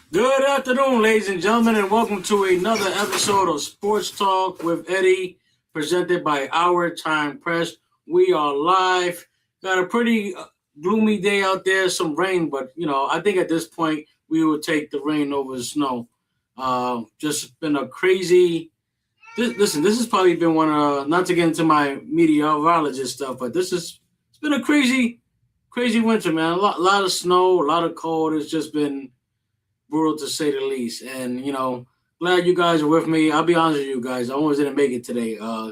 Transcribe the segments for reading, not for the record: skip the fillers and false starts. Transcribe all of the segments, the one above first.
Good afternoon, ladies and gentlemen, and welcome to another episode of Sports Talk with Eddie, presented by Our Time Press. We are live. Got a pretty gloomy day out there, some rain, but I think at this point we will take the rain over the snow. Just been a crazy. Listen, this has probably been one of not to get into my meteorologist stuff, but it's been a crazy winter, man. A lot of snow, a lot of cold. It's just been brutal to say the least. And glad you guys are with me. I'll be honest with you guys. I almost didn't make it today. A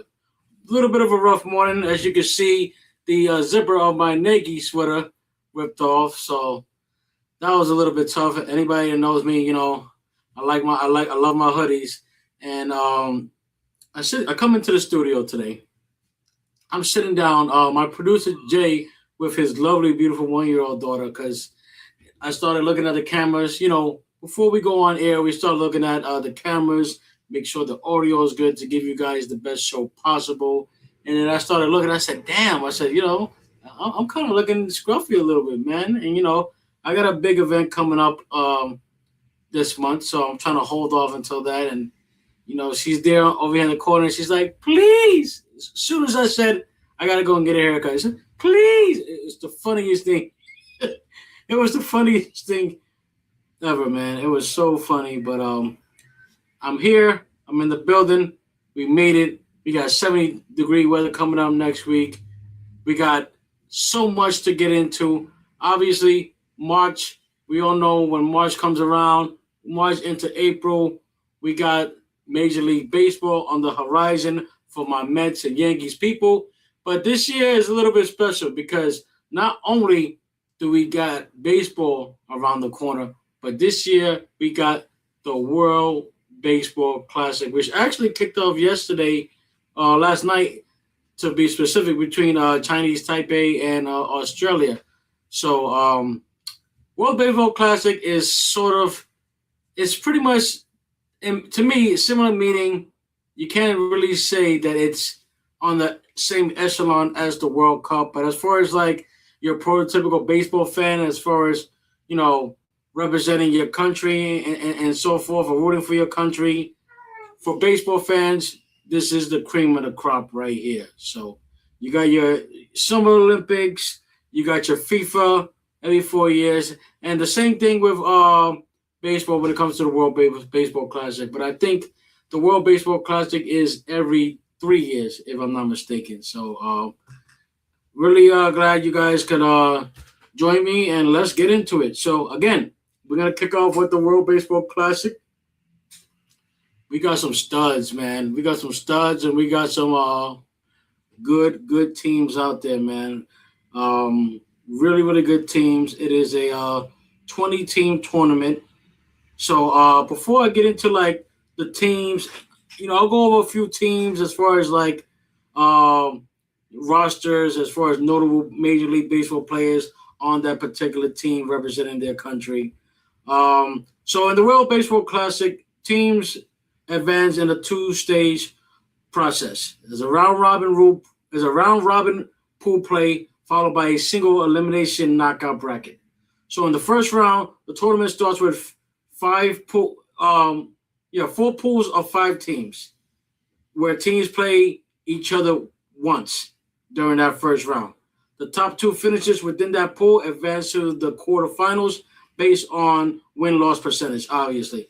little bit of a rough morning, as you can see. The zipper of my Nike sweater ripped off, so that was a little bit tough. Anybody that knows me, I love my hoodies, and I come into the studio today. I'm sitting down. My producer Jay with his lovely, beautiful 1 year old daughter, because I started looking at the cameras. Before we go on air, we start looking at the cameras, make sure the audio is good to give you guys the best show possible. And then I started looking. I said, "Damn!" I said, I'm kind of looking scruffy a little bit, man. And I got a big event coming up this month, so I'm trying to hold off until that. And she's there over here in the corner, and she's like, "Please!" As soon as I said I gotta go and get a haircut, I said, "Please!" It's the funniest thing. It was the funniest thing ever, man. It was so funny. But I'm here. I'm in the building. We made it. We got 70-degree weather coming up next week. We got so much to get into. Obviously, March. We all know when March comes around. March into April, we got Major League Baseball on the horizon for my Mets and Yankees people. But this year is a little bit special because not only do we got baseball around the corner, but this year we got the World Baseball Classic, which actually kicked off yesterday, last night to be specific, between Chinese Taipei and Australia. So World Baseball Classic is it's pretty much, to me, similar meaning. You can't really say that it's on the same echelon as the World Cup, but as far as like your prototypical baseball fan, as far as representing your country and so forth, or rooting for your country, for baseball fans, this is the cream of the crop right here. So you got your Summer Olympics, you got your FIFA every 4 years, and the same thing with baseball when it comes to the World Baseball Classic. But I think the World Baseball Classic is every 3 years, if I'm not mistaken. So really glad you guys could join me, and let's get into it. So again, we're gonna kick off with the World Baseball Classic. We got some studs, man. We got some studs, and we got some good teams out there, man. Really, really good teams. It is a 20-team tournament. So before I get into like the teams, I'll go over a few teams as far as like rosters, as far as notable Major League Baseball players on that particular team representing their country. So in the World Baseball Classic, teams advance in a two-stage process. There's a round robin pool play followed by a single elimination knockout bracket. So in the first round, the tournament starts with four pools of 5 teams, where teams play each other once during that first round. The top 2 finishes within that pool advance to the quarterfinals based on win-loss percentage, obviously.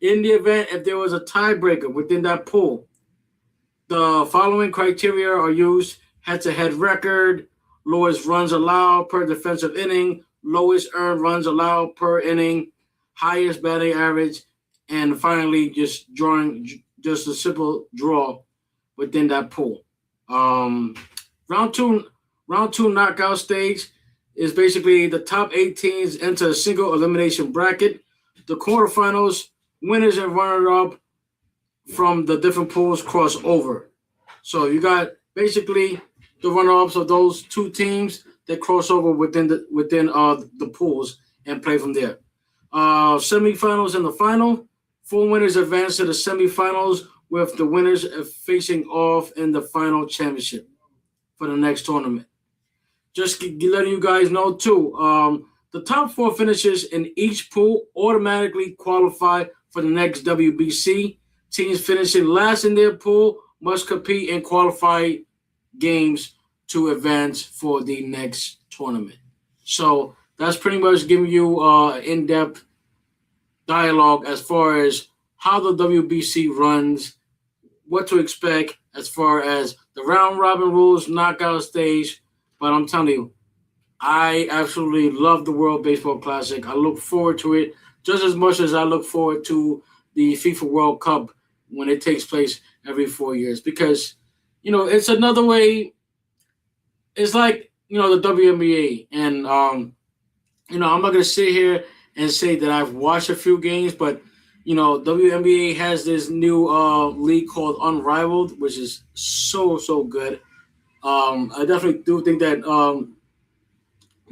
In the event, if there was a tiebreaker within that pool, the following criteria are used: head-to-head record, lowest runs allowed per defensive inning, lowest earned runs allowed per inning, highest batting average, and finally just a simple draw within that pool. Round two knockout stage is basically the top 8 teams enter a single elimination bracket. The quarterfinals, winners and runner-up from the different pools cross over. So you got basically the runner-ups of those 2 teams that cross over within the pools and play from there. Semifinals and the final. 4 winners advance to the semifinals, with the winners facing off in the final championship for the next tournament. Just letting you guys know too. The top 4 finishers in each pool automatically qualify for the next WBC. Teams finishing last in their pool must compete in qualified games to advance for the next tournament. So that's pretty much giving you in-depth dialogue as far as how the WBC runs, what to expect as far as the round robin rules, knockout stage. But I'm telling you, I absolutely love the World Baseball Classic. I look forward to it just as much as I look forward to the FIFA World Cup when it takes place every 4 years because, it's another way. It's like, the WNBA. And, I'm not going to sit here and say that I've watched a few games, but, WNBA has this new league called Unrivaled, which is so, so good. I definitely do think that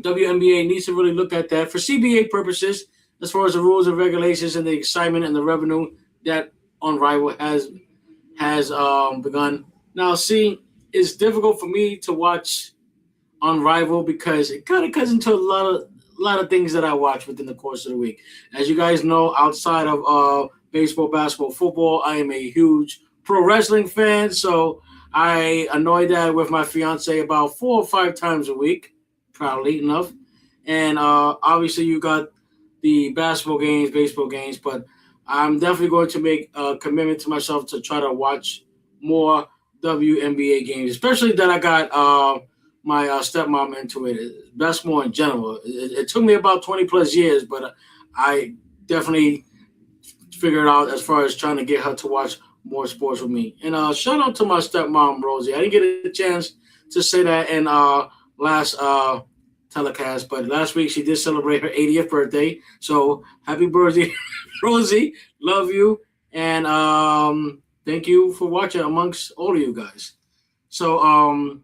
WNBA needs to really look at that for CBA purposes, as far as the rules and regulations and the excitement and the revenue that Unrivaled has begun. Now, see, it's difficult for me to watch Unrivaled because it kind of cuts into a lot of things that I watch within the course of the week. As you guys know, outside of baseball, basketball, football, I am a huge pro wrestling fan, so I annoy that with my fiance about 4 or 5 times a week, proudly enough. And obviously, you got the basketball games, baseball games, but I'm definitely going to make a commitment to myself to try to watch more WNBA games, especially that I got my stepmom into it. Basketball in general. It took me about 20 plus years, but I definitely figured out as far as trying to get her to watch more sports with me. And shout out to my stepmom, Rosie. I didn't get a chance to say that in last telecast, but last week she did celebrate her 80th birthday. So happy birthday, Rosie. Love you. And thank you for watching amongst all of you guys. So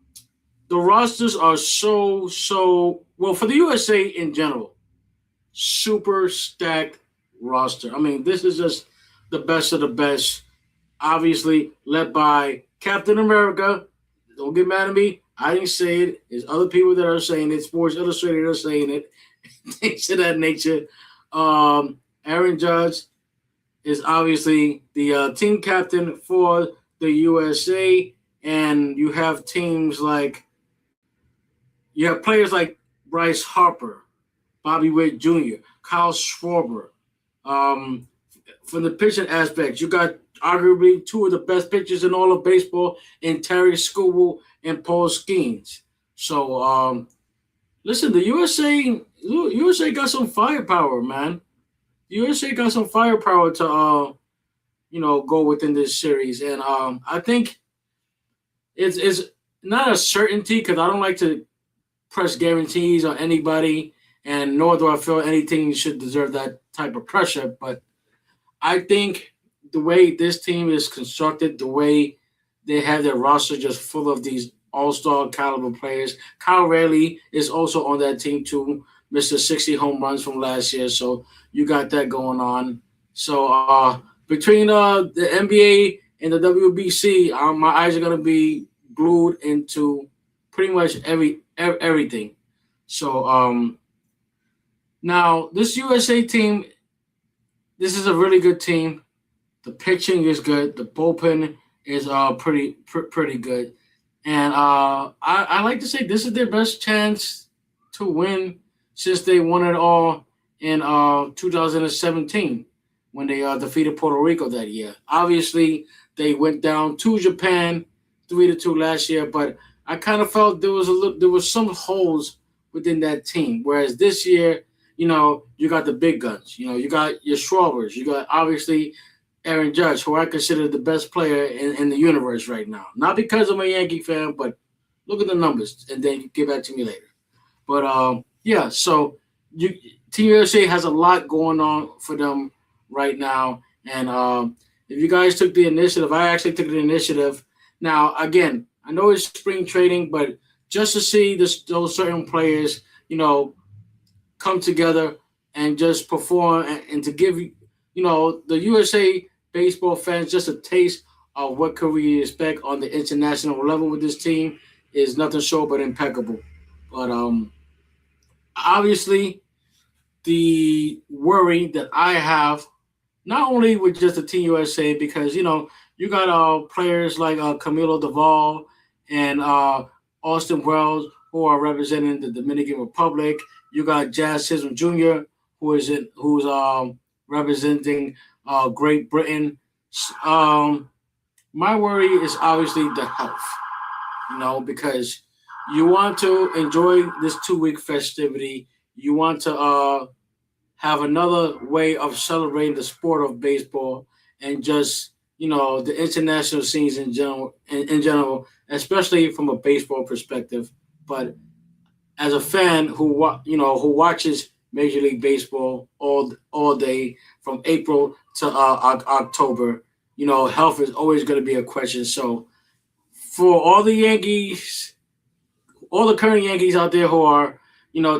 the rosters are so well for the USA in general. Super stacked roster. I mean, this is just the best of the best. Obviously, led by Captain America. Don't get mad at me. I didn't say it. There's other people that are saying it. Sports Illustrated are saying it. Things of that nature. Aaron Judge is obviously the team captain for the USA, and you have players like Bryce Harper, Bobby Witt Jr., Kyle Schwarber. From the pitching aspect, you got arguably two of the best pitchers in all of baseball in Terry Skubal and Paul Skeens. So, listen, the USA got some firepower, man. USA got some firepower to, go within this series. And I think it's not a certainty because I don't like to press guarantees on anybody, and nor do I feel anything should deserve that type of pressure. But I think the way this team is constructed, the way they have their roster just full of these all-star caliber players. Kyle Rayleigh is also on that team too, Mr. 60 home runs from last year. So you got that going on. So between the NBA and the WBC, my eyes are going to be glued into pretty much everything. So now this USA team, this is a really good team. The pitching is good. The bullpen is pretty good. And I like to say this is their best chance to win since they won it all in 2017 when they defeated Puerto Rico that year. Obviously, they went down to Japan 3-2 last year, but I kind of felt there was some holes within that team. Whereas this year, you got the big guns. You got your Schwarbers. You got obviously Aaron Judge, who I consider the best player in the universe right now. Not because I'm a Yankee fan, but look at the numbers, and then you get back to me later. But yeah, so Team USA has a lot going on for them right now. And if you guys took the initiative, I actually took the initiative. Now, again, I know it's spring training, but just to see those certain players, come together and just perform and to give, the USA baseball fans just a taste of what could we expect on the international level with this team is nothing short but impeccable. But obviously, the worry that I have, not only with just the Team USA, because you got players like Camilo Duvall and Austin Wells who are representing the Dominican Republic. You got Jazz Chisholm Jr. who's representing Great Britain. Um, my worry is obviously the health, because you want to enjoy this 2 week festivity. You want to have another way of celebrating the sport of baseball and just the international scenes in general, especially from a baseball perspective. But as a fan who watches Major League Baseball all day from April to October, health is always going to be a question. So for all the current Yankees out there who are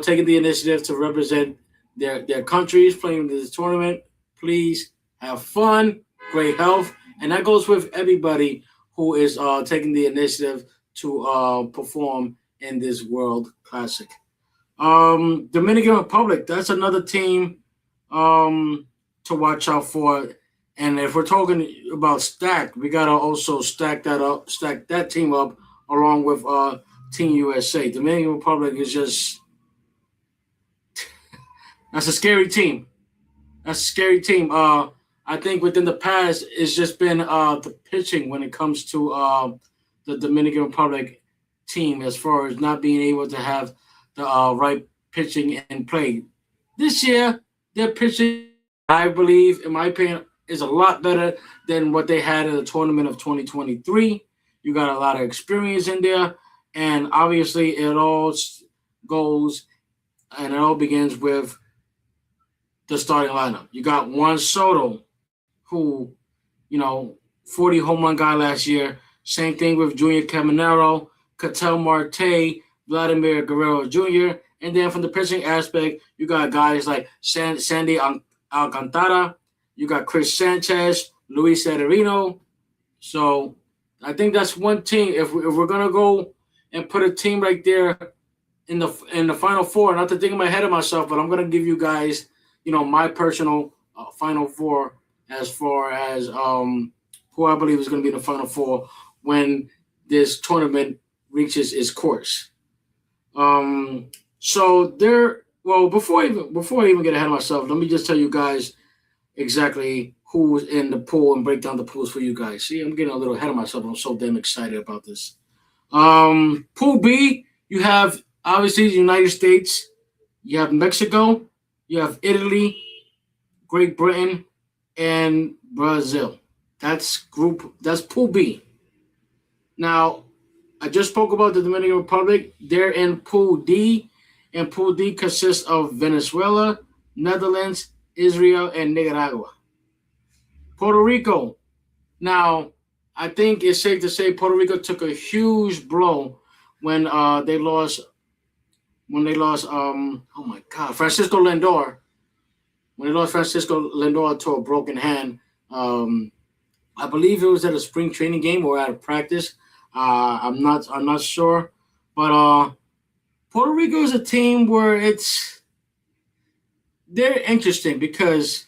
taking the initiative to represent their countries playing this tournament, please have fun, great health, and that goes with everybody who is taking the initiative to perform in this World Classic. Dominican Republic, that's another team to watch out for. And if we're talking about stacked, we gotta also stack that team up along with Team USA. Dominican Republic is just that's a scary team. That's a scary team. I think within the past, it's just been the pitching when it comes to the Dominican Republic team, as far as not being able to have the right pitching and play. This year, their pitching, I believe, in my opinion, is a lot better than what they had in the tournament of 2023. You got a lot of experience in there, and obviously, goes and it all begins with the starting lineup. You got Juan Soto, who, 40 home run guy last year. Same thing with Junior Caminero, Ketel Marte, Vladimir Guerrero Jr. And then from the pitching aspect, you got guys like Sandy Alcantara. You got Chris Sanchez, Luis Severino. So I think that's one team. If we're gonna go and put a team right there in the final four, not to think in my head of myself, but I'm gonna give you guys, my personal final four as far as who I believe is gonna be in the final four when this tournament reaches its course. So there. Well, before I even get ahead of myself, let me just tell you guys exactly who's in the pool and break down the pools for you guys. See, I'm getting a little ahead of myself. I'm so damn excited about this. Pool B, you have obviously the United States, you have Mexico, you have Italy, Great Britain, and Brazil. That's Pool B. Now, I just spoke about the Dominican Republic. They're in Pool D, and Pool D consists of Venezuela, Netherlands, Israel, and Nicaragua. Puerto Rico. Now, I think it's safe to say Puerto Rico took a huge blow when they lost. Oh my God, Francisco Lindor. When they lost Francisco Lindor to a broken hand, I believe it was at a spring training game or at a practice. I'm not sure, but Puerto Rico is a team where they're interesting because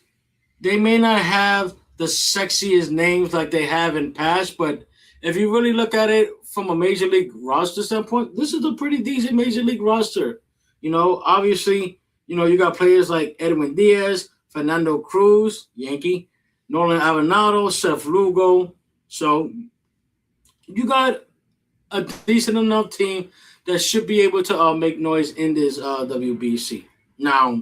they may not have the sexiest names like they have in past, but if you really look at it from a major league roster standpoint, this is a pretty decent major league roster. Obviously, you got players like Edwin Diaz, Fernando Cruz, Yankee, Nolan Arenado, Seth Lugo. So you got a decent enough team that should be able to make noise in this WBC. Now,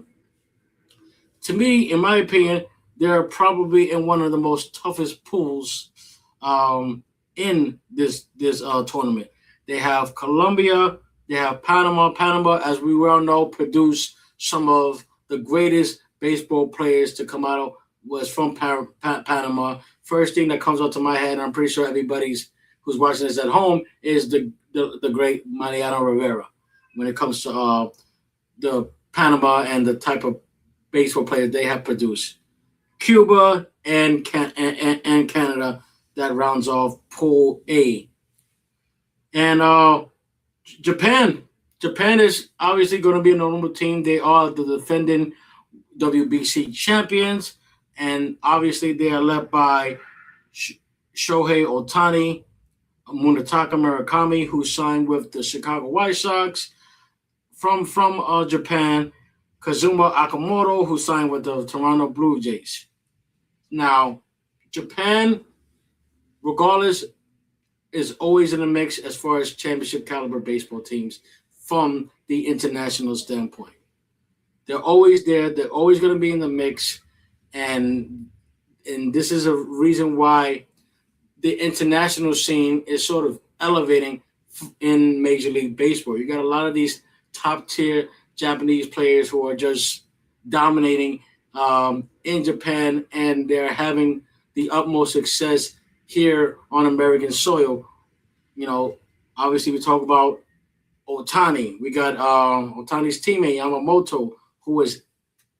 to me, in my opinion, they're probably in one of the most toughest pools in this tournament. They have Colombia, they have Panama. Panama, as we well know, produced some of the greatest baseball players to come out was from Panama. First thing that comes up to my head, and I'm pretty sure everybody's who's watching this at home, is the great Mariano Rivera. When it comes to the Panama and the type of baseball players they have produced. Cuba and Canada, that rounds off Pool A. And Japan is obviously going to be a normal team. They are the defending WBC champions, and obviously they are led by Shohei Ohtani, Munetaka Murakami, who signed with the Chicago White Sox, from Japan, Kazuma Akamoto, who signed with the Toronto Blue Jays. Now, Japan, regardless, is always in the mix as far as championship caliber baseball teams from the international standpoint. They're always there. They're always going to be in the mix, and this is a reason why the international scene is sort of elevating in Major League Baseball. You got a lot of these top tier Japanese players who are just dominating in Japan, and they're having the utmost success here on American soil. You know, obviously we talk about Ohtani. We got Ohtani's teammate Yamamoto, who was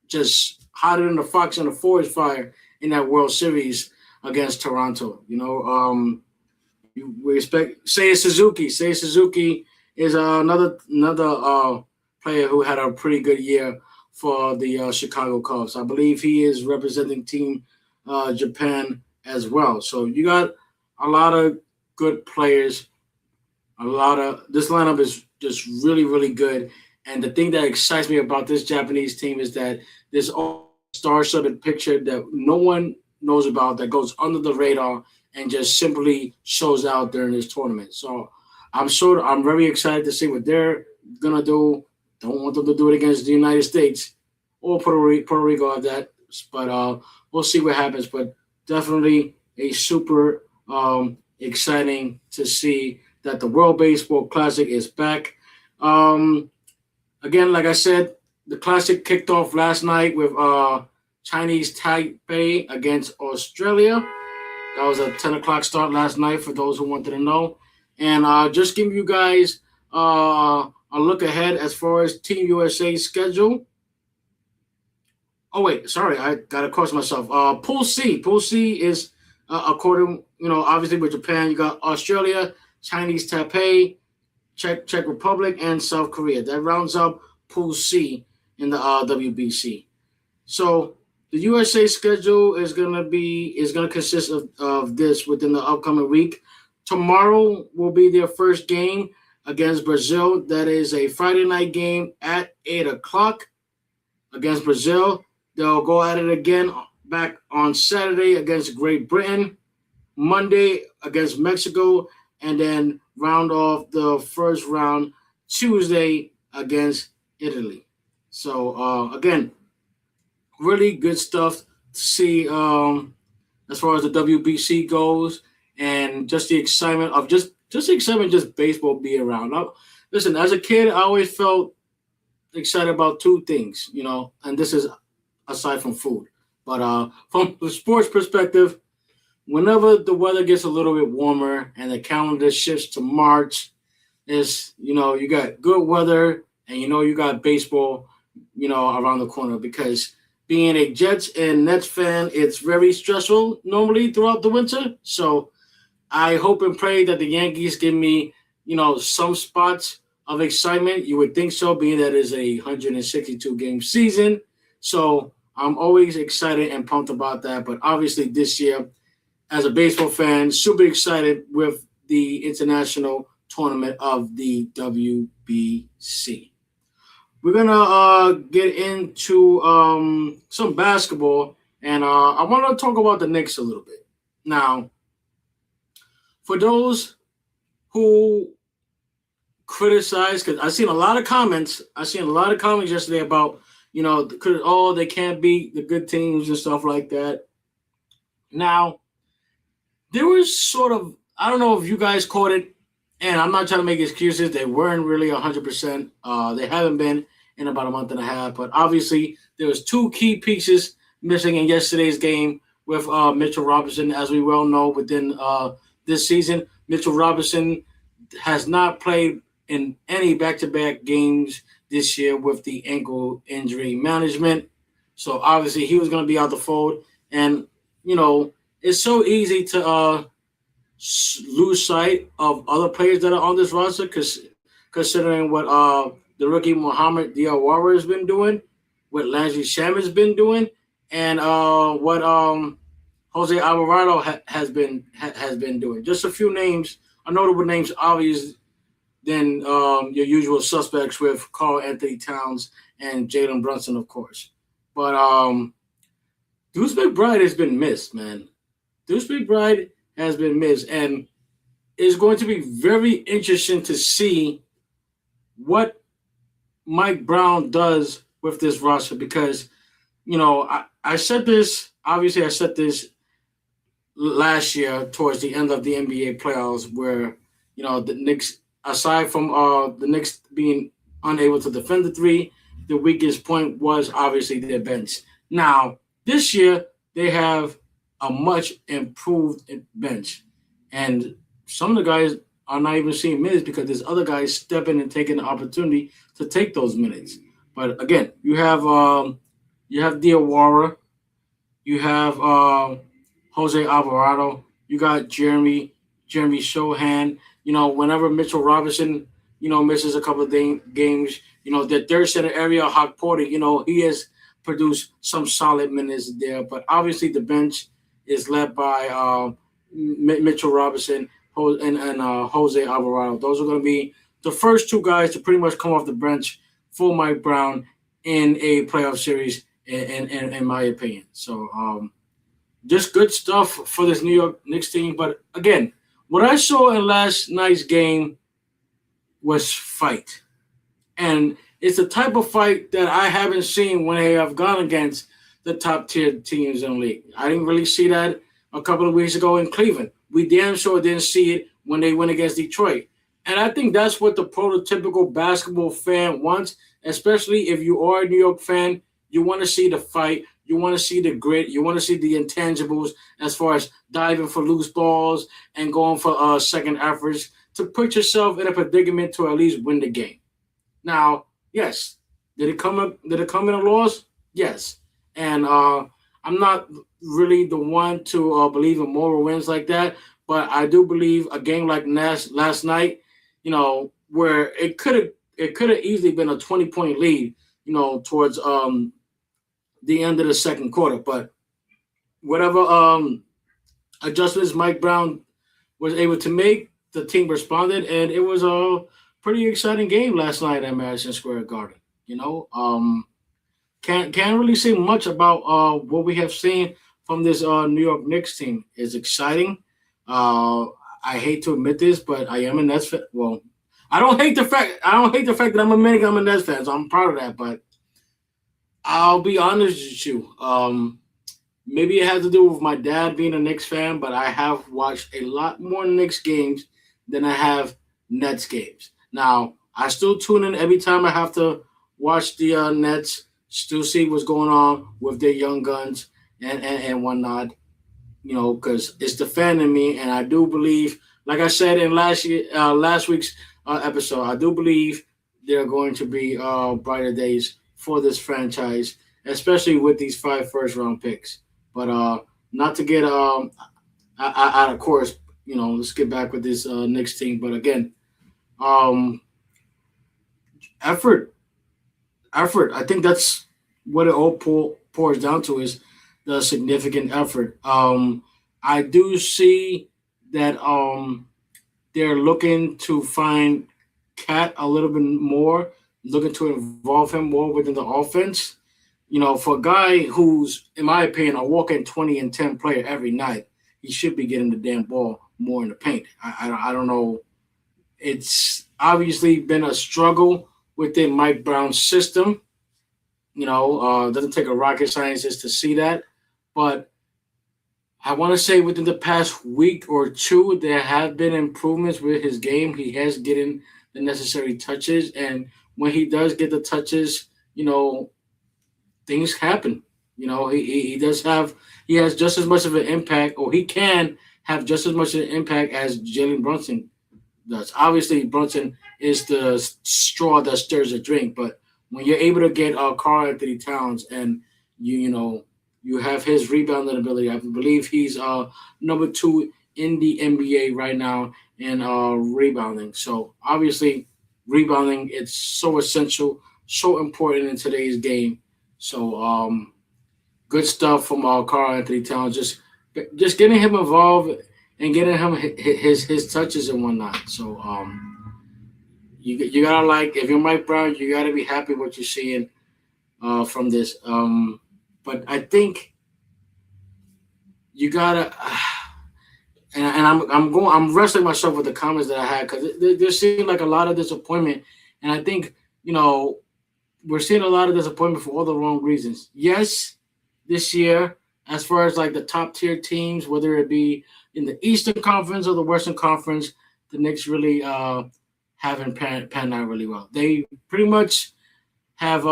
just hotter than the fox in the forest fire in that World Series against Toronto. We expect Seiya Suzuki. Seiya Suzuki is another player who had a pretty good year for the Chicago Cubs. I believe he is representing Team Japan as well. So you got a lot of good players. This lineup is just really, really good. And the thing that excites me about this Japanese team is that this star-studded picture that no one knows about, that goes under the radar and just simply shows out during this tournament. So I'm very excited to see what they're gonna do. Don't want them to do it against the United States or Puerto Rico at that, but we'll see what happens. But definitely a super exciting to see that the World Baseball Classic is back. Again, like I said, the Classic kicked off last night with Chinese Taipei against Australia. That was a 10 o'clock start last night for those who wanted to know. And just give you guys a look ahead as far as Team USA's schedule. Oh, wait, sorry, I got to correct myself. Pool C. Pool C is, according, obviously with Japan, you got Australia, Chinese Taipei, Czech Republic, and South Korea. That rounds up Pool C in the WBC. So the USA schedule is gonna consist of this within the upcoming week. Tomorrow will be their first game against Brazil. That is a Friday night game at 8 o'clock against Brazil. They'll go at it again back on Saturday against Great Britain, Monday against Mexico, and then round off the first round Tuesday against Italy. So again, really good stuff to see as far as the WBC goes, and just the excitement of just baseball being around. Now, listen, as a kid, I always felt excited about two things, and this is aside from food. But from the sports perspective, whenever the weather gets a little bit warmer and the calendar shifts to March, you got good weather and you got baseball, around the corner, because being a Jets and Nets fan, it's very stressful normally throughout the winter. So I hope and pray that the Yankees give me, some spots of excitement. You would think so, being that it's a 162 game season. So I'm always excited and pumped about that. But obviously this year, as a baseball fan, super excited with the international tournament of the WBC. We're gonna get into some basketball, and I want to talk about the Knicks a little bit. Now, for those who criticize, because I've seen a lot of comments. Yesterday about they can't beat the good teams and stuff like that. Now, there was sort of, I don't know if you guys caught it, and I'm not trying to make excuses. They weren't really 100%. They haven't been in about a month and a half. But obviously, there was two key pieces missing in yesterday's game with Mitchell Robinson. As we well know, within this season, Mitchell Robinson has not played in any back-to-back games this year with the ankle injury management. So obviously, he was going to be out the fold. And, it's so easy to lose sight of other players that are on this roster, considering what the rookie Muhammad Diawara has been doing. what Landry Shaman's been doing and what Jose Alvarado has been doing. Just a few names, notable names, obvious than your usual suspects with Carl Anthony Towns and Jalen Brunson, of course. But Deuce McBride has been missed, man. Deuce McBride has been missed, and it's going to be very interesting to see what Mike Brown does with this roster because, I said this, obviously, I said this last year towards the end of the NBA playoffs where, the Knicks, aside from the Knicks being unable to defend the three, the weakest point was obviously their bench. Now, this year, they have a much improved bench. And some of the guys are not even seeing minutes because there's other guys stepping and taking the opportunity to take those minutes. But again, you have Diawara, you have Jose Alvarado, you got Jeremy Shohan. Whenever Mitchell Robinson, misses a couple of games, the third center area, Hawk Porter, he has produced some solid minutes there. But obviously the bench is led by Mitchell Robinson and Jose Alvarado. Those are going to be the first two guys to pretty much come off the bench for Mike Brown in a playoff series, in my opinion. So just good stuff for this New York Knicks team. But again, what I saw in last night's game was fight. And it's the type of fight that I haven't seen when they have gone against the top tier teams in the league. I didn't really see that a couple of weeks ago in Cleveland. We damn sure didn't see it when they went against Detroit. And I think that's what the prototypical basketball fan wants, especially if you are a New York fan. You want to see the fight. You want to see the grit. You want to see the intangibles as far as diving for loose balls and going for second efforts to put yourself in a predicament to at least win the game. Now, yes, did it come in a loss? Yes. And I'm not really the one to believe in moral wins like that, but I do believe a game like last night, where it could have easily been a 20-point lead, towards the end of the second quarter. But whatever adjustments Mike Brown was able to make, the team responded, and it was a pretty exciting game last night at Madison Square Garden. Can't really say much about what we have seen from this New York Knicks team. It's exciting. I hate to admit this, but I am a Nets fan. Well, I don't hate the fact that I'm a Nets fan, so I'm proud of that. But I'll be honest with you. Maybe it has to do with my dad being a Knicks fan, but I have watched a lot more Knicks games than I have Nets games. Now, I still tune in every time I have to watch the Nets, still see what's going on with their young guns and whatnot, because it's the fan in me. And I do believe, like I said in last week's episode, I do believe there are going to be brighter days for this franchise, especially with these 5 first-round picks. But not to get out of course, let's get back with this Knicks team. But again, effort. I think that's what it all pours down to is the significant effort. I do see that they're looking to find Cat a little bit more, looking to involve him more within the offense. For a guy who's, in my opinion, a walk-in 20 and 10 player every night, he should be getting the damn ball more in the paint. I don't know. It's obviously been a struggle within Mike Brown's system. Doesn't take a rocket scientist to see that. But I want to say within the past week or two, there have been improvements with his game. He has getting the necessary touches. And when he does get the touches, things happen. He has just as much of an impact, or he can have just as much of an impact as Jalen Brunson does. Obviously, Brunson is the straw that stirs the drink, but when you're able to get Karl Anthony Towns and you have his rebounding ability, I believe he's number 2 in the NBA right now in rebounding. So obviously, rebounding it's so essential, so important in today's game So good stuff from Carl Anthony Towns. Just getting him involved and getting him his touches and whatnot. So you gotta like if you're Mike Brown, you gotta be happy what you're seeing from this. But I think you gotta. I'm wrestling myself with the comments that I had because there seemed like a lot of disappointment, and I think you know we're seeing a lot of disappointment for all the wrong reasons. Yes, this year, as far as like the top tier teams, whether it be in the Eastern Conference or the Western Conference, the Knicks really haven't panned out really well. They pretty much have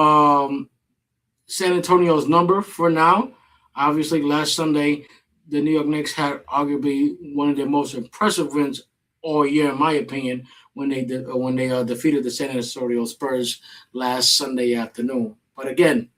San Antonio's number for now. Obviously, last Sunday, the New York Knicks had arguably one of their most impressive wins all year, in my opinion, when they defeated the San Antonio Spurs last Sunday afternoon. But again,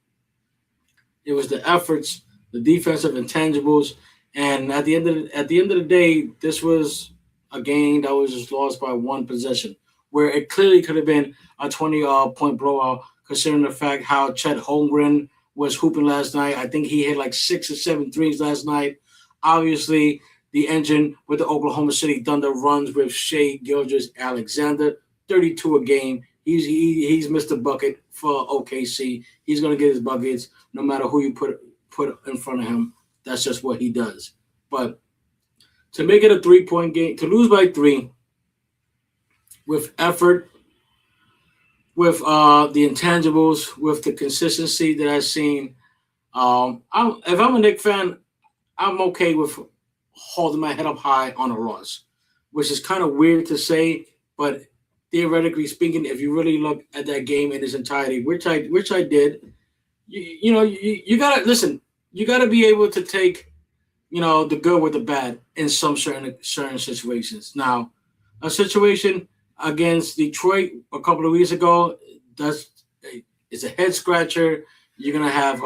it was the efforts, the defensive intangibles, and at the end of the day, this was a game that was just lost by one possession, where it clearly could have been a 20 point blowout, considering the fact how Chet Holmgren was hooping last night. I think he hit like 6 or 7 threes last night. Obviously, the engine with the Oklahoma City Thunder runs with Shea Gilgeous Alexander, 32 a game. He's Mr. Bucket for OKC. He's gonna get his buckets no matter who you put in front of him. That's just what he does. But to make it a 3 point game, to lose by three with effort, with the intangibles, with the consistency that I've seen, if I'm a Nick fan, I'm okay with holding my head up high on a loss, which is kind of weird to say, but theoretically speaking, if you really look at that game in its entirety, which I did, you gotta listen. You gotta be able to take the good with the bad in some certain situations. Now, a situation against Detroit a couple of weeks ago, that's it's a head scratcher. You're gonna have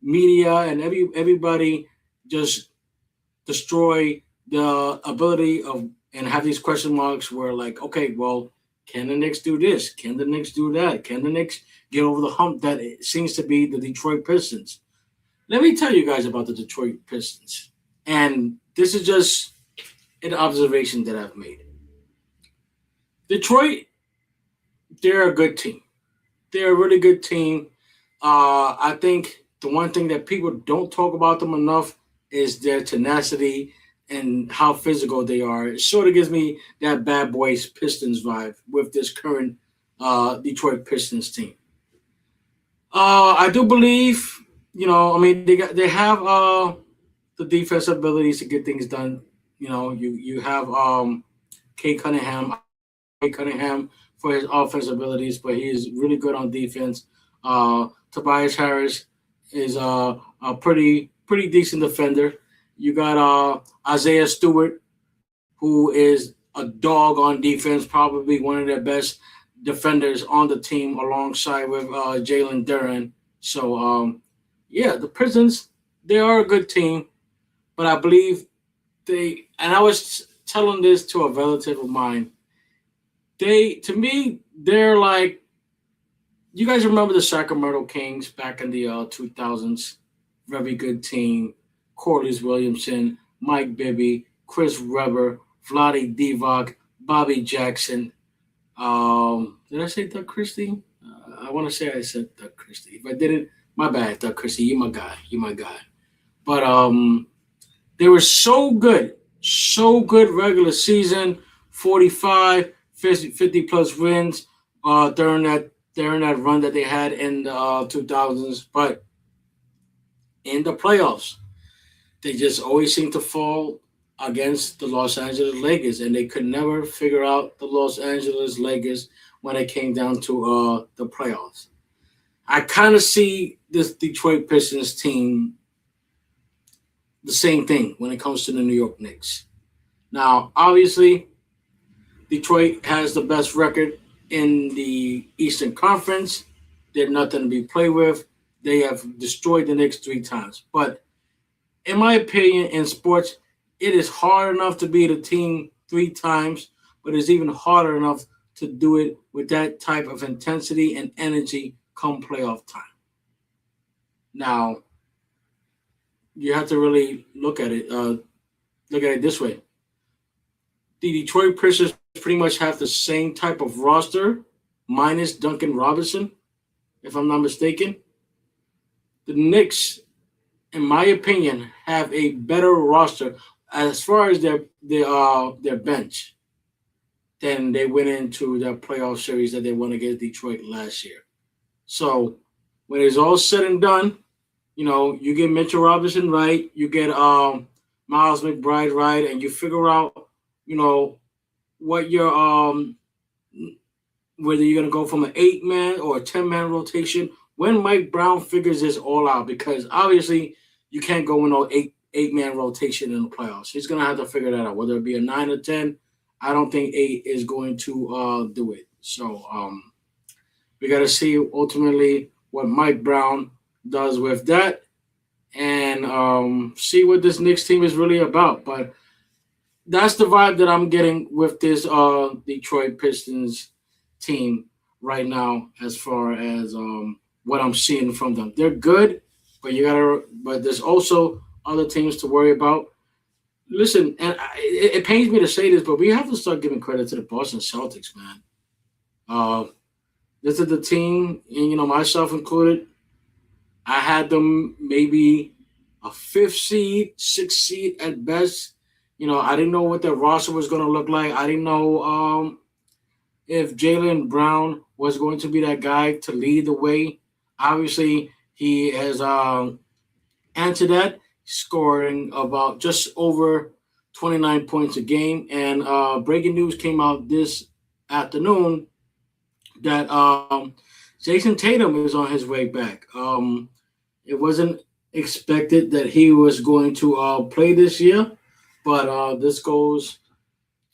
media and everybody just destroy the ability of and have these question marks where like, okay, well, can the Knicks do this? Can the Knicks do that? Can the Knicks get over the hump that it seems to be the Detroit Pistons? Let me tell you guys about the Detroit Pistons. And this is just an observation that I've made. Detroit, they're a good team. They're a really good team. I think the one thing that people don't talk about them enough is their tenacity and how physical they are. It sort of gives me that bad boys Pistons vibe with this current Detroit Pistons team. I do believe, I mean, they have the defensive abilities to get things done. You have Kate Cunningham, for his offensive abilities, but he is really good on defense. Tobias Harris is a pretty decent defender. You got Isaiah Stewart, who is a dog on defense, probably one of their best defenders on the team, alongside with Jalen Duran. So yeah, the Prisons, they are a good team, but I believe and I was telling this to a relative of mine. To me, they're like, you guys remember the Sacramento Kings back in the 2000s? Very good team. Corliss Williamson, Mike Bibby, Chris Webber, Vlade Divac, Bobby Jackson. Did I say Doug Christie? I want to say I said Doug Christie. If I didn't, my bad, Doug Christie. You my guy. You my guy. But they were so good regular season, 45, 50 plus wins during that run that they had in the 2000s. But in the playoffs, they just always seem to fall against the Los Angeles Lakers, and they could never figure out the Los Angeles Lakers when it came down to the playoffs. I kind of see this Detroit Pistons team the same thing when it comes to the New York Knicks. Now, obviously, Detroit has the best record in the Eastern Conference. They're nothing to be played with. They have destroyed the Knicks 3 times. But in my opinion, in sports, it is hard enough to beat a team 3 times, but it's even harder enough to do it with that type of intensity and energy come playoff time. Now you have to really look at it. Look at it this way: the Detroit Pistons pretty much have the same type of roster, minus Duncan Robinson, if I'm not mistaken. The Knicks, in my opinion, have a better roster as far as their bench than they went into the playoff series that they won against Detroit last year. So when it's all said and done, you get Mitchell Robinson right, you get Miles McBride right, and you figure out, you know, what your whether you're gonna go from an 8 man or a 10 man rotation when Mike Brown figures this all out, because obviously you can't go in no eight man rotation in the playoffs. He's gonna have to figure that out, whether it be a 9 or 10. I don't think eight is going to do it. So we got to see ultimately what Mike Brown does with that, and see what this Knicks team is really about. But that's the vibe that I'm getting with this Detroit Pistons team right now, as far as what I'm seeing from them. They're good, but but there's also other teams to worry about. Listen, and it pains me to say this, but we have to start giving credit to the Boston Celtics, man. Uh, this is the team, and myself included. I had them maybe a fifth seed, sixth seed at best. I didn't know what their roster was going to look like. I didn't know if Jalen Brown was going to be that guy to lead the way. Obviously, he has answered that, scoring about just over 29 points a game. And breaking news came out this afternoon that Jason Tatum is on his way back. It wasn't expected that he was going to play this year, but this goes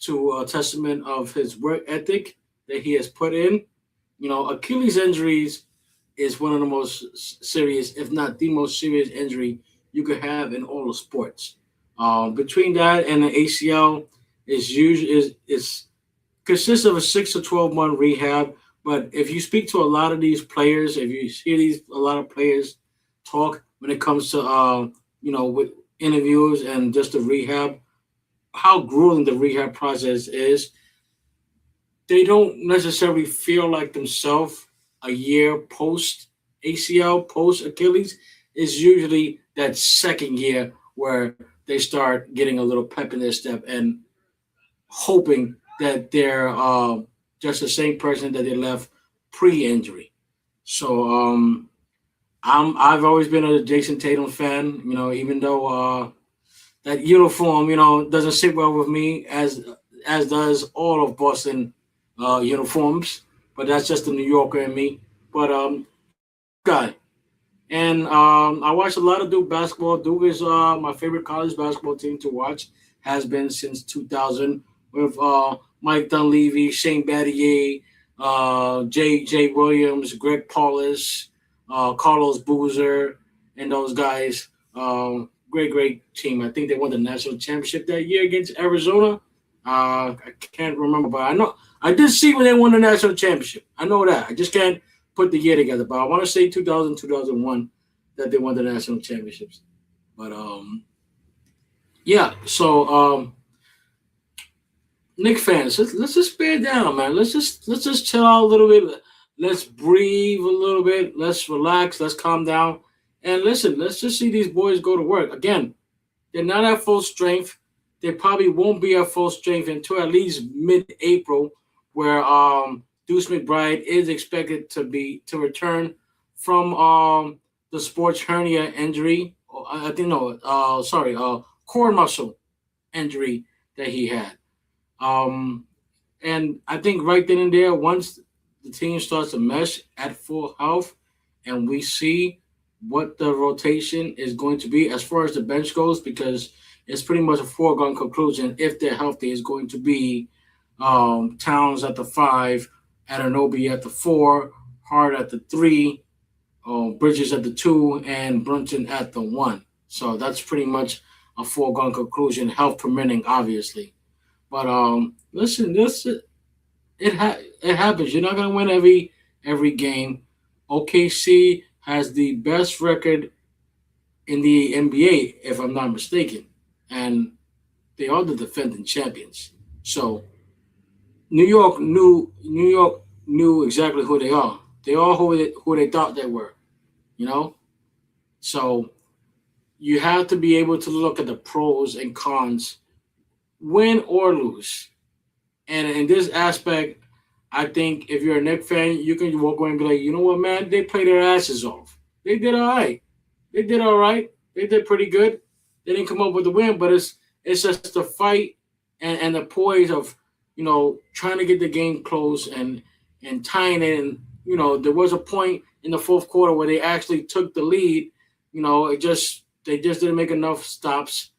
to a testament of his work ethic that he has put in. Achilles injuries is one of the most serious, if not the most serious injury you could have in all the sports. Between that and the ACL is consists of a 6 to 12 month rehab. But if you speak to a lot of these players, if you hear a lot of players talk when it comes to with interviews and just the rehab, how grueling the rehab process is, they don't necessarily feel like themselves a year post ACL, post Achilles. Is usually that second year where they start getting a little pep in their step and hoping that they're just the same person that they left pre-injury. So I've always been a Jason Tatum fan. Even though that uniform, doesn't sit well with me, as does all of Boston uniforms. But that's just the New Yorker in me. But guy. And I watched a lot of Duke basketball. Duke is my favorite college basketball team to watch. Has been since 2000 with Mike Dunleavy, Shane Battier, J. Williams, Greg Paulus, Carlos Boozer, and those guys. Great team. I think they won the national championship that year against Arizona. I can't remember, but I know I did see when they won the national championship. I know that. I just can't put the year together, but I want to say 2000, 2001 that they won the national championships. But yeah. So Nick fans, let's just bear down, man. Let's just chill out a little bit. Let's breathe a little bit. Let's relax. Let's calm down. And listen, let's just see these boys go to work. Again, they're not at full strength. They probably won't be at full strength until at least mid-April, where Deuce McBride is expected to return from the sports hernia injury. I think no, sorry, core muscle injury that he had. Um, and I think right then and there, once the team starts to mesh at full health, and we see what the rotation is going to be as far as the bench goes, because it's pretty much a foregone conclusion if they're healthy, is going to be Towns at the 5, Ananobi at the 4, Hart at the 3, Bridges at the 2, and Brunson at the 1. So that's pretty much a foregone conclusion, health permitting, obviously. But listen, it happens. You're not gonna win every game. OKC has the best record in the NBA, if I'm not mistaken, and they are the defending champions. So New York knew exactly who they are. They are who they thought they were. You know, so you have to be able to look at the pros and cons, win or lose. And in this aspect, I think if you're a Knicks fan, you can walk away and be like, you know what, man, they played their asses off. They did all right. They did all right. They did pretty good. They didn't come up with the win, but it's just the fight and the poise of trying to get the game close and tying it. And there was a point in the fourth quarter where they actually took the lead. They just didn't make enough stops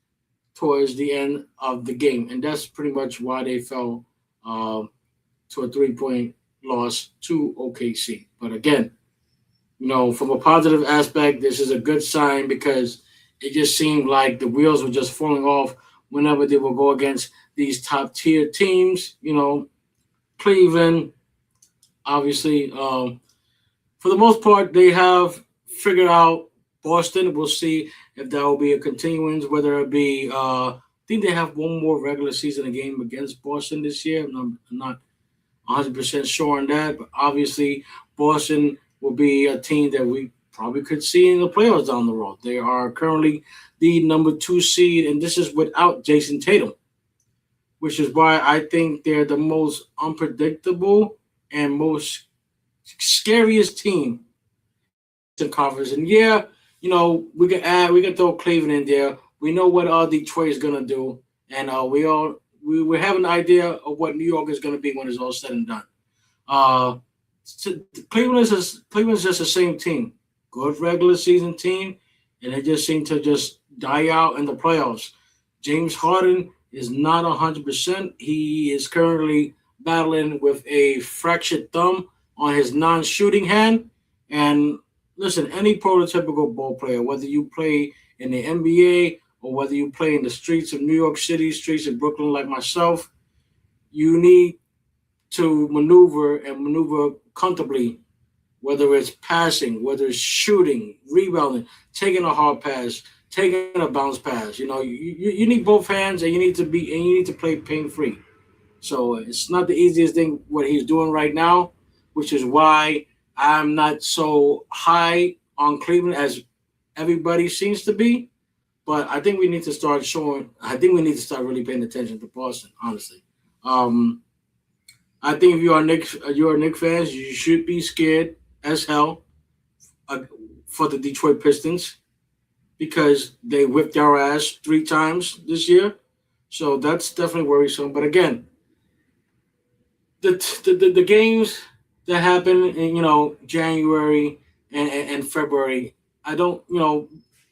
towards the end of the game, and that's pretty much why they fell uh, to a 3-point loss to OKC. But again, from a positive aspect, this is a good sign because it just seemed like the wheels were just falling off whenever they would go against these top tier teams. Cleveland, obviously, for the most part, they have figured out Boston. We'll see if that will be a continuance, whether it be. I think they have one more regular season game against Boston this year. I'm not 100% sure on that, but obviously Boston will be a team that we probably could see in the playoffs down the road. They are currently the number 2 seed, and this is without Jason Tatum, which is why I think they're the most unpredictable and most scariest team in conference. And yeah, we can throw Cleveland in there. We know what Detroit is gonna do, and we have an idea of what New York is gonna be when it's all said and done. Uh, Cleveland's just the same team, good regular season team, and they just seem to just die out in the playoffs. James Harden is not 100%. He is currently battling with a fractured thumb on his non-shooting hand. And listen, any prototypical ball player, whether you play in the NBA or whether you play in the streets of New York City, streets of Brooklyn like myself, you need to maneuver comfortably, whether it's passing, whether it's shooting, rebounding, taking a hard pass, taking a bounce pass. You need both hands, and you need to play pain free. So it's not the easiest thing what he's doing right now, which is why I'm not so high on Cleveland as everybody seems to be. But I think we need to start showing. I think we need to start really paying attention to Boston. Honestly, I think if you're a Knicks fans, you should be scared as hell uh, for the Detroit Pistons because they whipped our ass 3 times this year. So that's definitely worrisome. But again, the games that happen in January and February, I don't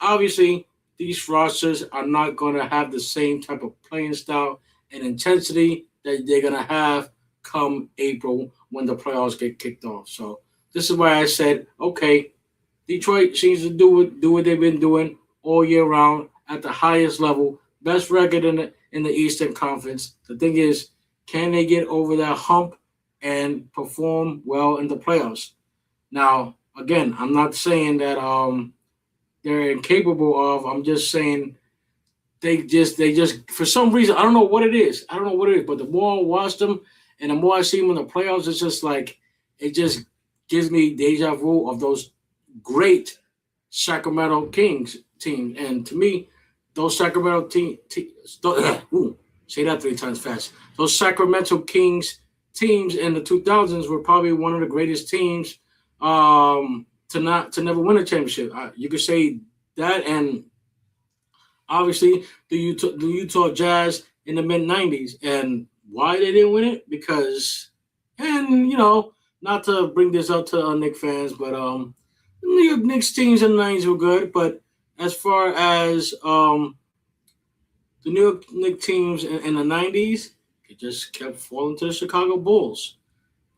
obviously these rosters are not going to have the same type of playing style and intensity that they're going to have come April when the playoffs get kicked off. So this is why I said, okay, Detroit seems to do what they've been doing all year round at the highest level, best record in the Eastern Conference. The thing is, can they get over that hump and perform well in the playoffs? Now, again, I'm not saying that they're incapable of. I'm just saying they just for some reason I don't know what it is. I don't know what it is, but the more I watch them and the more I see them in the playoffs, it's just like it just gives me deja vu of those great Sacramento Kings team. And to me, those Sacramento say that 3 times fast. Those Sacramento Kings teams in the 2000s were probably one of the greatest teams to never win a championship. You could say that, and obviously the Utah Jazz in the mid '90s, and why they didn't win it because, and not to bring this up to Knicks fans, but New York Knicks teams in the '90s were good, but as far as the New York Knicks teams in the '90s, it just kept falling to the Chicago Bulls.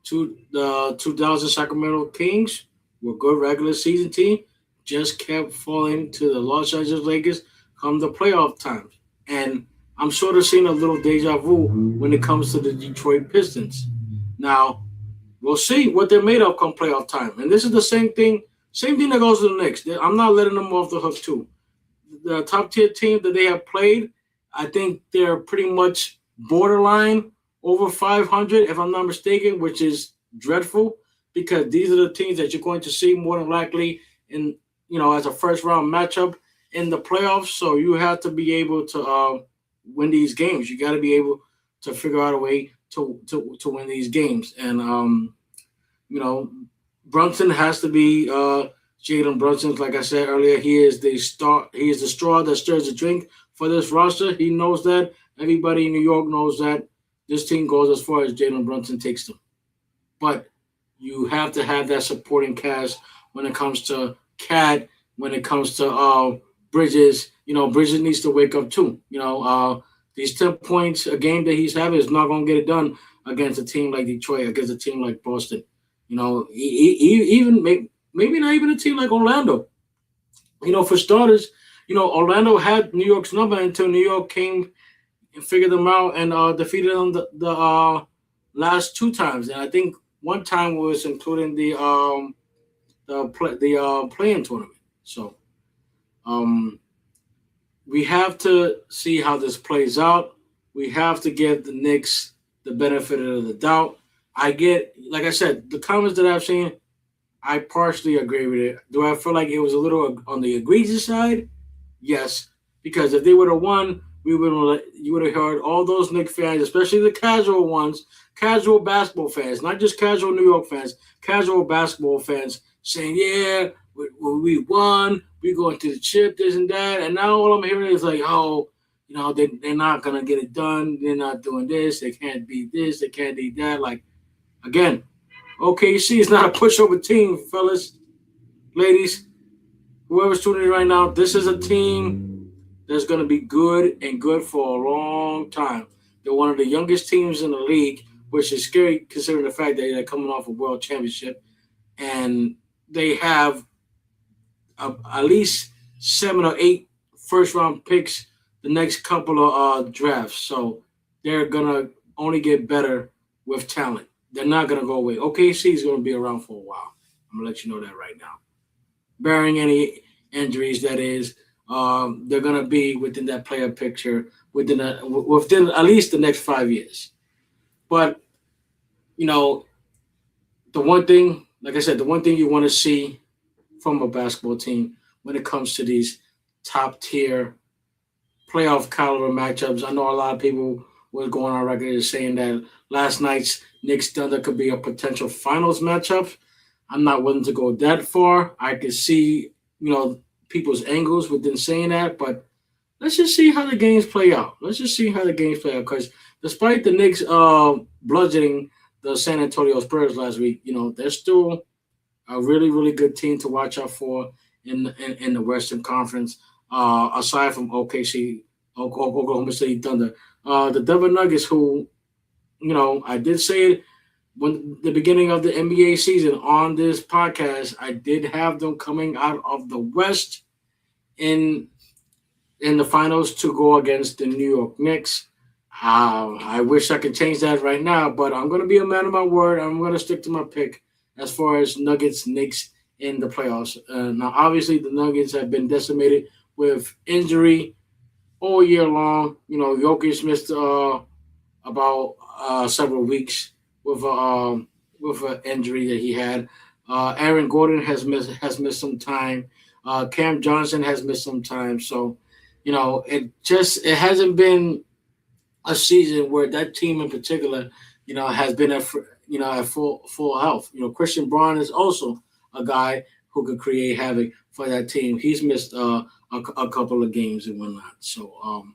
The 2000 Sacramento Kings were a good regular season team, just kept falling to the Los Angeles Lakers come the playoff times. And I'm sort of seeing a little deja vu when it comes to the Detroit Pistons. Now, we'll see what they're made of come playoff time. And this is the same thing that goes to the Knicks. I'm not letting them off the hook too. the top tier team that they have played, I think they're pretty much borderline over 500, if I'm not mistaken, which is dreadful because these are the teams that you're going to see more than likely in as a first round matchup in the playoffs. So you have to be able to win these games. You got to be able to figure out a way to win these games, and you know, Brunson has to be Jalen Brunson. Like I said earlier, he is the star. He is the straw that stirs the drink for this roster. He knows that. Everybody in New York knows that. This team goes as far as Jalen Brunson takes them. But you have to have that supporting cast when it comes to Cat, when it comes to Bridges. Bridges needs to wake up too. These 10 points a game that he's having is not going to get it done against a team like Detroit, against a team like Boston. Even maybe not even a team like Orlando. For starters, Orlando had New York's number until New York came and figured them out and defeated them the last two times. And I think one time was including the play-in tournament. So we have to see how this plays out. We have to give the Knicks the benefit of the doubt. Like I said, the comments that I've seen, I partially agree with it. Do I feel like it was a little on the egregious side? Yes, because if they would have won, you would have heard all those Knicks fans, especially the casual ones, casual basketball fans, not just casual New York fans, casual basketball fans saying, "Yeah, we won, we going to the chip, this and that," and now all I'm hearing is like, "Oh, they're not gonna get it done. They're not doing this. They can't beat this. They can't beat that." Like, again, OKC is not a pushover team, fellas, ladies, whoever's tuning in right now. This is a team that's going to be good and good for a long time. They're one of the youngest teams in the league, which is scary considering the fact that they're coming off a world championship, and they have at least 7 or 8 first-round picks the next couple of drafts. So they're going to only get better with talent. They're not going to go away. OKC is going to be around for a while. I'm going to let you know that right now. Barring any injuries, that is, they're going to be within that player picture within at least the next 5 years. But, the one thing, like I said, the one thing you want to see from a basketball team when it comes to these top-tier playoff caliber matchups. I know a lot of people was going on record as saying that last night's Knicks Thunder could be a potential finals matchup. I'm not willing to go that far. I could see, people's angles within saying that, but let's just see how the games play out. Because despite the Knicks bludgeoning the San Antonio Spurs last week, they're still a really, really good team to watch out for in the Western Conference. Aside from OKC, Oklahoma City Thunder, the Denver Nuggets, who, I did say it when the beginning of the NBA season on this podcast, I did have them coming out of the West in the finals to go against the New York Knicks. I wish I could change that right now, but I'm going to be a man of my word. I'm going to stick to my pick as far as Nuggets, Knicks in the playoffs. Now, obviously, the Nuggets have been decimated with injury all year long. Jokic missed about several weeks with an injury that he had. Aaron Gordon has missed some time. Cam Johnson has missed some time. So, it hasn't been a season where that team in particular, has been at full health. Christian Braun is also a guy who could create havoc for that team. He's missed a couple of games and whatnot. So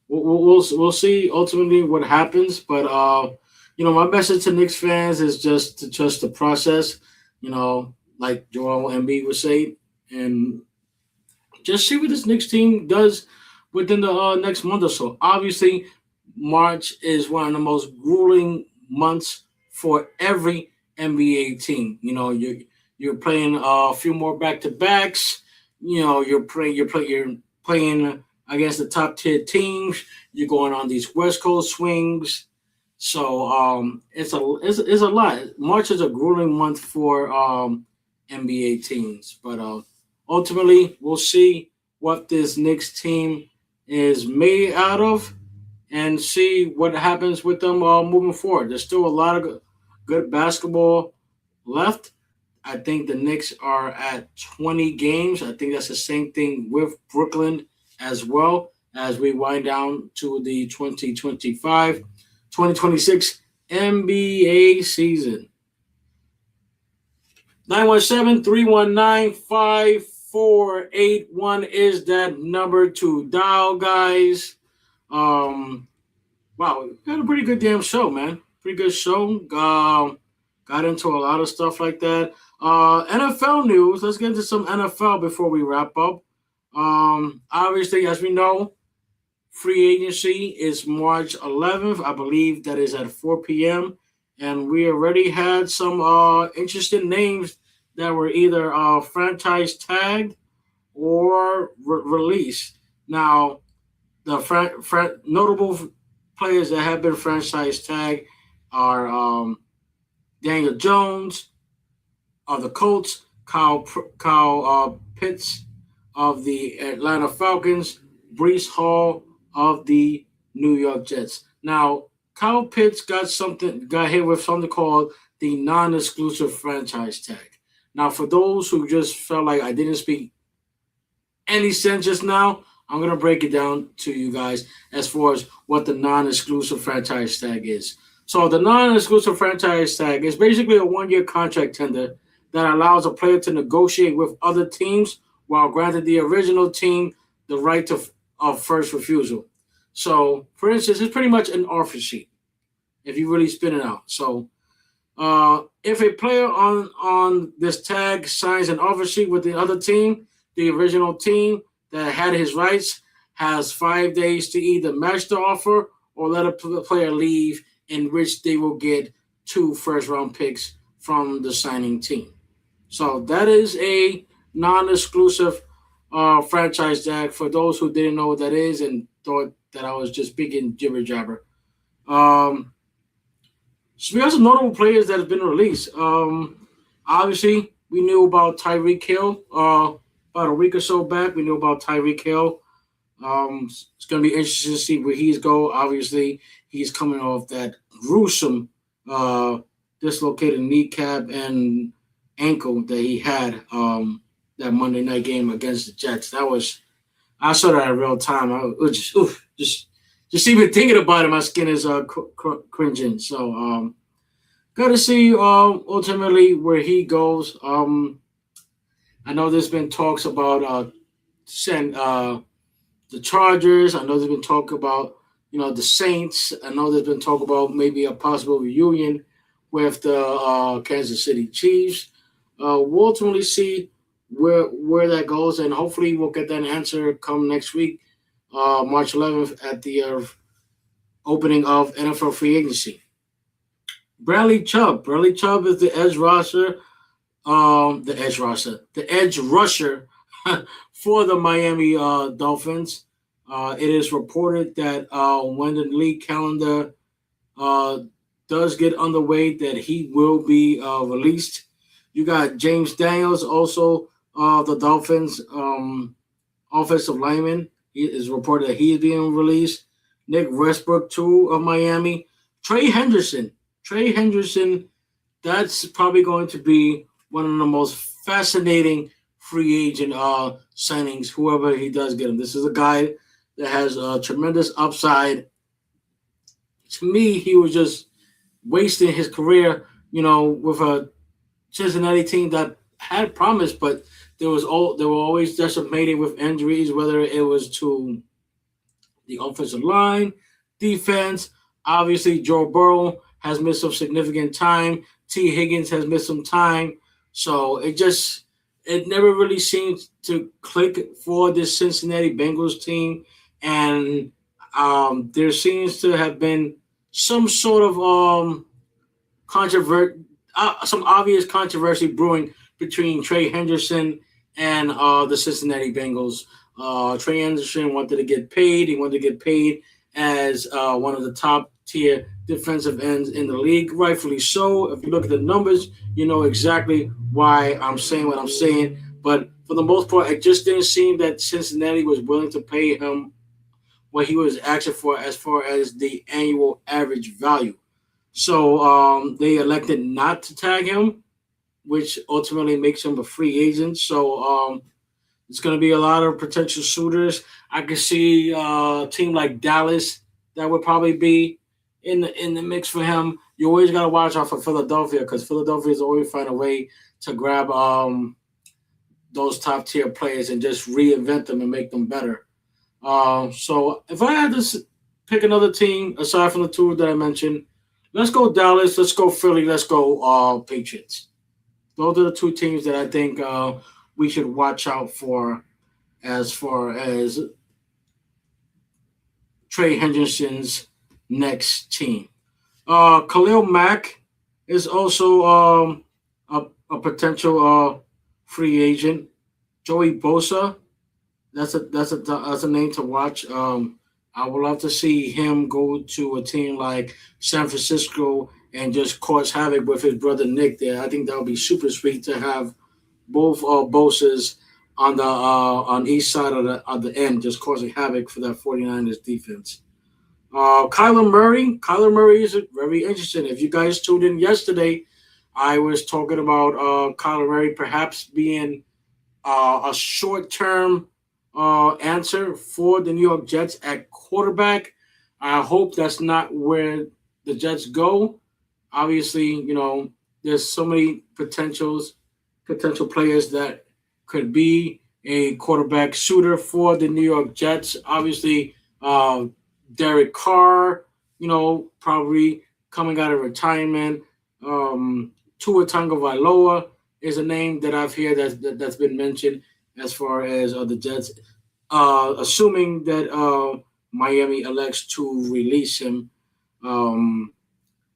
we'll see ultimately what happens. But my message to Knicks fans is just to trust the process. Like Joel Embiid would say, and just see what this Knicks team does within the next month or so. Obviously, March is one of the most grueling months for every NBA team. You're playing a few more back-to-backs. You're playing against the top tier teams. You're going on these West Coast swings. So it's a lot. March is a grueling month for NBA teams, but ultimately we'll see what this Knicks team is made out of and see what happens with them moving forward. There's still a lot of good basketball left. I think the Knicks are at 20 games. I think that's the same thing with Brooklyn as well as we wind down to the 2025-2026 NBA season. 917-319-5481 is that number to dial, guys. Wow, we had a pretty good damn show, man. Pretty good show. Got into a lot of stuff like that. NFL news. Let's get into some NFL before we wrap up. Obviously, as we know, free agency is March 11th. I believe that is at 4 p.m. And we already had some interesting names that were either franchise tagged or released. Now, the notable players that have been franchise tagged are Daniel Jones of the Colts, Kyle Pitts of the Atlanta Falcons, Breece Hall of the New York Jets. Now, Kyle Pitts got hit with something called the non-exclusive franchise tag. Now, for those who just felt like I didn't speak any sense just now, I'm going to break it down to you guys as far as what the non-exclusive franchise tag is. So the non-exclusive franchise tag is basically a one-year contract tender that allows a player to negotiate with other teams while granting the original team the right of first refusal. So, for instance, it's pretty much an offer sheet if you really spin it out. So, if a player on this tag signs an offer sheet with the other team, the original team that had his rights has 5 days to either match the offer or let a player leave, in which they will get 2 first-round picks from the signing team. So that is a non-exclusive franchise tag for those who didn't know what that is and thought that I was just speaking jibber-jabber. So we have some notable players that have been released. Obviously, we knew about Tyreek Hill about a week or so back. We knew about Tyreek Hill. It's going to be interesting to see where he's go. Obviously, he's coming off that gruesome dislocated kneecap and ankle that he had that Monday night game against the Jets. I saw that in real time. I was just even thinking about it, my skin is cringing. So got to see ultimately where he goes. I know there's been talks about the Chargers. I know there's been talk about the Saints. I know there's been talk about maybe a possible reunion with the Kansas City Chiefs. We'll ultimately see where that goes, and hopefully we'll get that answer come next week, March 11th, at the opening of NFL free agency. Bradley Chubb. Bradley Chubb is the edge rusher. The edge rusher for the Miami Dolphins. It is reported that when the league calendar does get underway, that he will be released. You got James Daniels, also the Dolphins offensive lineman. It is reported that he is being released. Nick Westbrook, too, of Miami. Trey Henderson, that's probably going to be one of the most fascinating free agent signings, whoever he does get him. This is a guy that has a tremendous upside. To me, he was just wasting his career, with a Cincinnati team that had promise, but they were always decimated with injuries, whether it was to the offensive line, defense. Obviously, Joe Burrow has missed some significant time. T. Higgins has missed some time. So it never really seemed to click for this Cincinnati Bengals team. And there seems to have been some sort of some obvious controversy brewing between Trey Henderson and the Cincinnati Bengals. Trey Henderson wanted to get paid. He wanted to get paid as one of the top tier defensive ends in the league, rightfully so. If you look at the numbers, you know exactly why I'm saying what I'm saying. But for the most part, it just didn't seem that Cincinnati was willing to pay him what he was asking for as far as the annual average value. So they elected not to tag him, which ultimately makes him a free agent. So it's going to be a lot of potential suitors. I could see a team like Dallas that would probably be in the mix for him. You always got to watch out for Philadelphia because Philadelphia is always find a way to grab those top tier players and just reinvent them and make them better. So if I had to pick another team aside from the two that I mentioned, let's go Dallas, let's go Philly, let's go Patriots. Those are the two teams that I think we should watch out for as far as Trey Henderson's next team. Khalil Mack is also a potential free agent. Joey Bosa, that's a name to watch. I would love to see him go to a team like San Francisco and just cause havoc with his brother Nick there. I think that would be super sweet to have both Bosas on each side of the end, just causing havoc for that 49ers defense. Kyler Murray is very interesting. If you guys tuned in yesterday, I was talking about Kyler Murray perhaps being a short term answer for the New York Jets at quarterback. I hope that's not where the Jets go. Obviously, there's so many potential players that could be a quarterback suitor for the New York Jets. Obviously, Derek Carr, probably coming out of retirement. Tua Tagovailoa is a name that I've heard that's been mentioned as far as the Jets, assuming that Miami elects to release him. Um,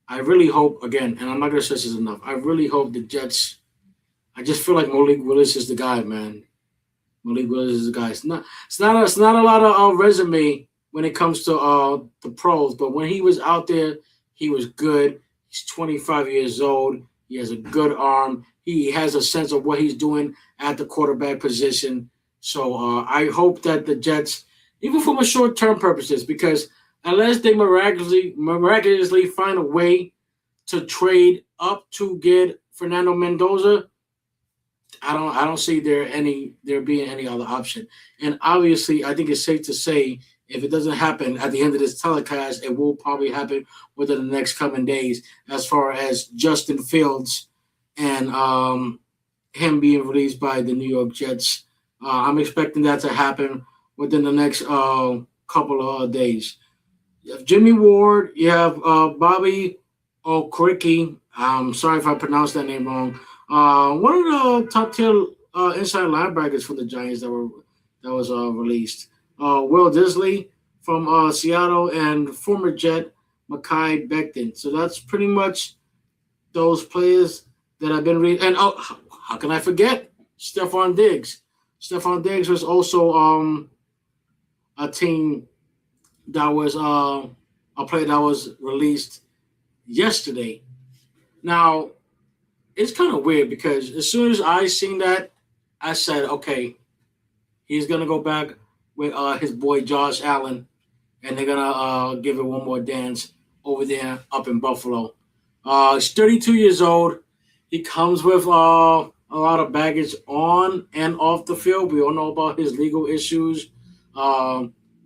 I really hope again, and I'm not gonna stress this enough. I really hope the Jets. I just feel like Malik Willis is the guy, man. Malik Willis is the guy. It's not a lot of resume when it comes to the pros, but when he was out there, he was good. He's 25 years old. He has a good arm. He has a sense of what he's doing at the quarterback position. So I hope that the Jets, even from a short-term purposes, because unless they miraculously find a way to trade up to get Fernando Mendoza, I don't see there being any other option. And obviously, I think it's safe to say if it doesn't happen at the end of this telecast, it will probably happen within the next coming days. As far as Justin Fields and him being released by the New York Jets, I'm expecting that to happen within the next couple of days. You have Jimmy Ward. You have Bobby Okereke. I'm sorry if I pronounced that name wrong. One of the top tier inside linebackers for the Giants that was released. Will Disley from Seattle and former Jet Makai Becton. So that's pretty much those players that have been read. And how can I forget Stephon Diggs? Stephon Diggs was also a team that was a player that was released yesterday. Now it's kind of weird because as soon as I seen that, I said, okay, he's gonna go back with his boy Josh Allen, and they're gonna give it one more dance over there up in Buffalo. He's 32 years old. He comes with a lot of baggage on and off the field. We all know about his legal issues.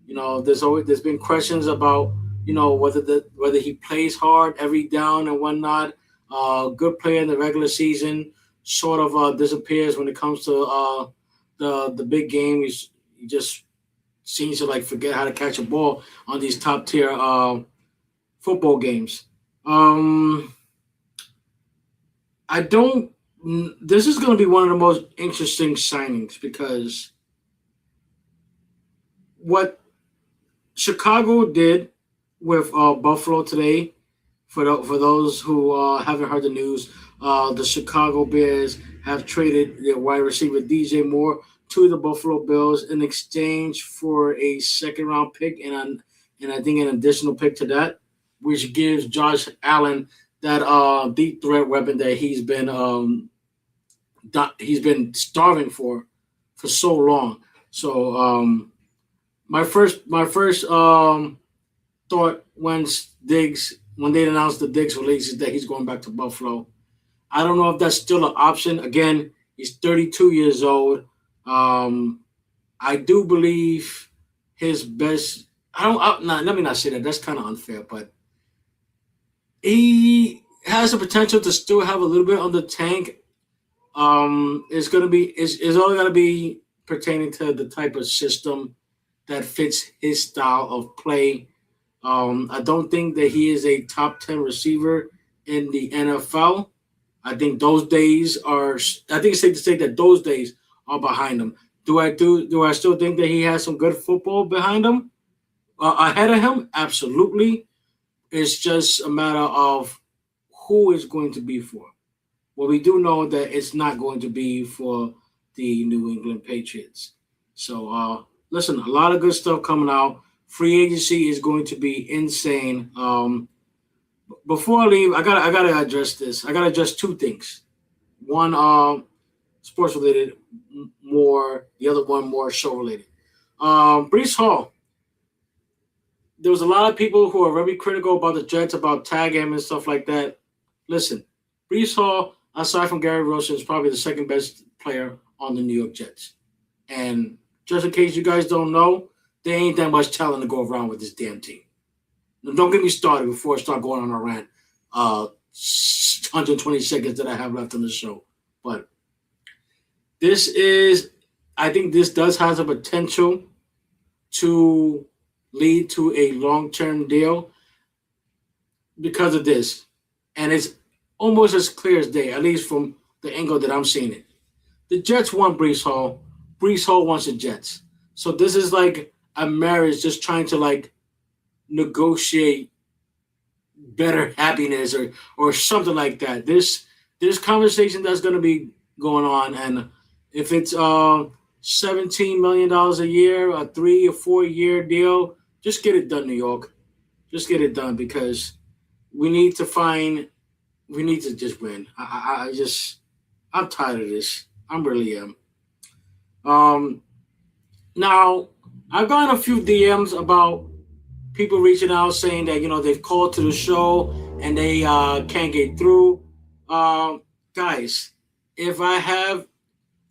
There's been questions about whether he plays hard every down and whatnot. Good player in the regular season, sort of disappears when it comes to the big game. He just seems to like forget how to catch a ball on these top tier football games. I don't. This is going to be one of the most interesting signings because what Chicago did with Buffalo today. For those who haven't heard the news, the Chicago Bears have traded their wide receiver DJ Moore to the Buffalo Bills in exchange for a second round pick and I think an additional pick to that, which gives Josh Allen that deep threat weapon that he's been starving for. for so long. So my first thought when they announced the Diggs release is that he's going back to Buffalo. I don't know if that's still an option. Again, he's 32 years old. Um, I do believe his best. I don't. Let me not say that. That's kind of unfair, but he has the potential to still have a little bit on the tank. It's gonna be. It's only gonna be pertaining to the type of system that fits his style of play. I don't think that he is a top 10 receiver in the NFL. I think those days are. I think it's safe to say that those days are behind him. Do I still think that he has some good football behind him, ahead of him? Absolutely. It's just a matter of who is going to be for. Well, we do know that it's not going to be for the New England Patriots. So, listen, a lot of good stuff coming out. Free agency is going to be insane. Before I leave, I gotta address this. I gotta address two things. One, sports related, more. The other one, more show related. Brees Hall. There was a lot of people who are very critical about the Jets, about tagging him and stuff like that. Listen, Brees Hall, aside from Gary Wilson, is probably the second best player on the New York Jets. And just in case you guys don't know, there ain't that much talent to go around with this damn team. Now, don't get me started before I start going on a rant. 120 seconds that I have left on the show. But I think this does have the potential to lead to a long-term deal because of this. And it's almost as clear as day, at least from the angle that I'm seeing it. The Jets want Brees Hall. Brees Hall wants the Jets. So this is like a marriage just trying to like negotiate better happiness or something like that. There's conversation that's going to be going on, and if it's $17 million a year, a 3 or 4 year deal, just get it done, New York. Just get it done because we need to just win. I'm tired of this. I really am. Now I've gotten a few DMs about people reaching out saying that they've called to the show and they can't get through. Guys, if I have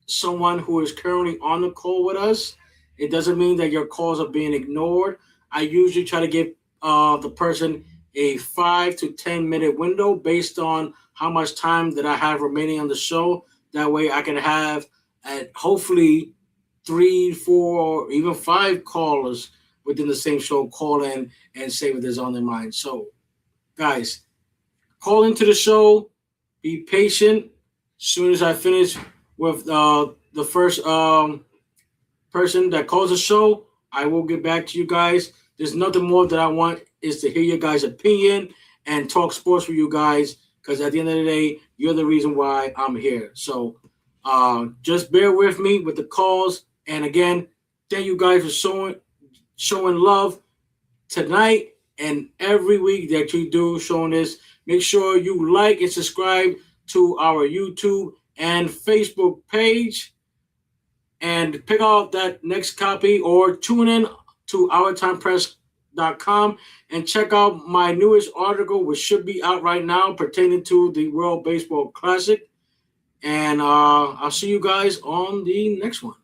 someone who is currently on the call with us, it doesn't mean that your calls are being ignored. I usually try to give the person a 5 to 10 minute window based on how much time that I have remaining on the show. That way I can have hopefully 3, 4, even 5 callers within the same show call in and say what is on their mind. So, guys, call into the show. Be patient. As soon as I finish with the first person that calls the show, I will get back to you guys. There's nothing more that I want is to hear your guys' opinion and talk sports with you guys because at the end of the day, you're the reason why I'm here. So just bear with me with the calls. And again, thank you guys for showing love tonight and every week that you do showing this. Make sure you like and subscribe to our YouTube and Facebook page and pick out that next copy or tune in to OurTimePress.com and check out my newest article, which should be out right now, pertaining to the World Baseball Classic. And I'll see you guys on the next one.